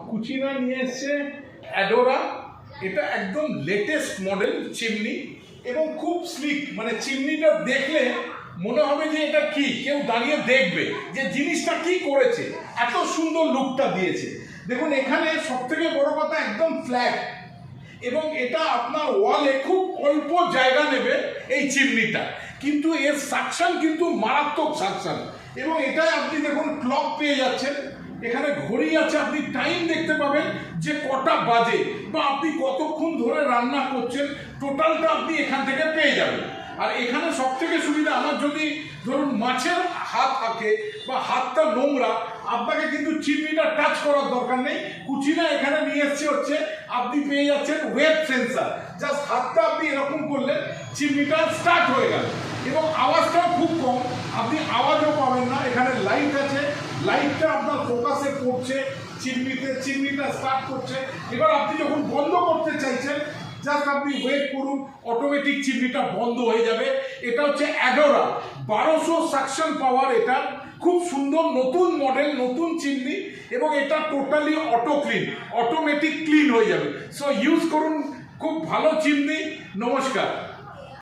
কুচিনা নিয়ে এসছে অ্যাডোরা। এটা একদম লেটেস্ট মডেল চিমনি এবং খুব স্লিক, মানে চিমনিটা দেখলে মনে হবে যে এটা কি, কেউ দাঁড়িয়ে দেখবে যে জিনিসটা কি করেছে, এত সুন্দর লুকটা দিয়েছে। দেখুন এখানে সব থেকে বড় কথা একদম ফ্ল্যাট, এবং এটা আপনার ওয়ালে খুব অল্প জায়গা নেবে এই চিমনিটা, কিন্তু এর সাকশন কিন্তু মারাত্মক সাকশন। এবং এটাই আপনি দেখুন ক্লক পেয়ে যাচ্ছেন, এখানে ঘড়ি আছে, আপনি টাইম দেখতে পাবেন যে কটা বাজে বা আপনি কতক্ষণ ধরে রান্না করছেন, টোটালটা আপনি এখান থেকে পেয়ে যাবেন। আর এখানে সব থেকে সুবিধা, আমার যদি ধরুন মাছের হাত থাকে বা হাতটা নোংরা, আপনাকে কিন্তু চিমনিটা টাচ করার দরকার নেই। কুচিনা এখানে নিয়ে এসছে হচ্ছে আপনি পেয়ে যাচ্ছেন ওয়েব সেন্সার, জাস্ট হাতটা আপনি এরকম করলে চিমনিটা স্টার্ট হয়ে গেল, এবং আওয়াজটাও খুব কম, আপনি আওয়াজও পাবেন না। এখানে লাইট আছে, লাইটটা আপনার ফোকাসে পড়ছে চিমনিতে, চিমনিটা স্টার্ট করছে। এবার আপনি যখন বন্ধ করতে চাইছেন, জাস্ট আপনি ওয়েট করুন, অটোমেটিক চিমনিটা বন্ধ হয়ে যাবে। এটা হচ্ছে অ্যাডোরা 1200 সাকশন পাওয়ার, এটা খুব সুন্দর নতুন মডেল, নতুন চিমনি, এবং এটা totally auto clean, automatic clean হয়ে যাবে। সো ইউজ করুন, খুব ভালো চিমনি। নমস্কার।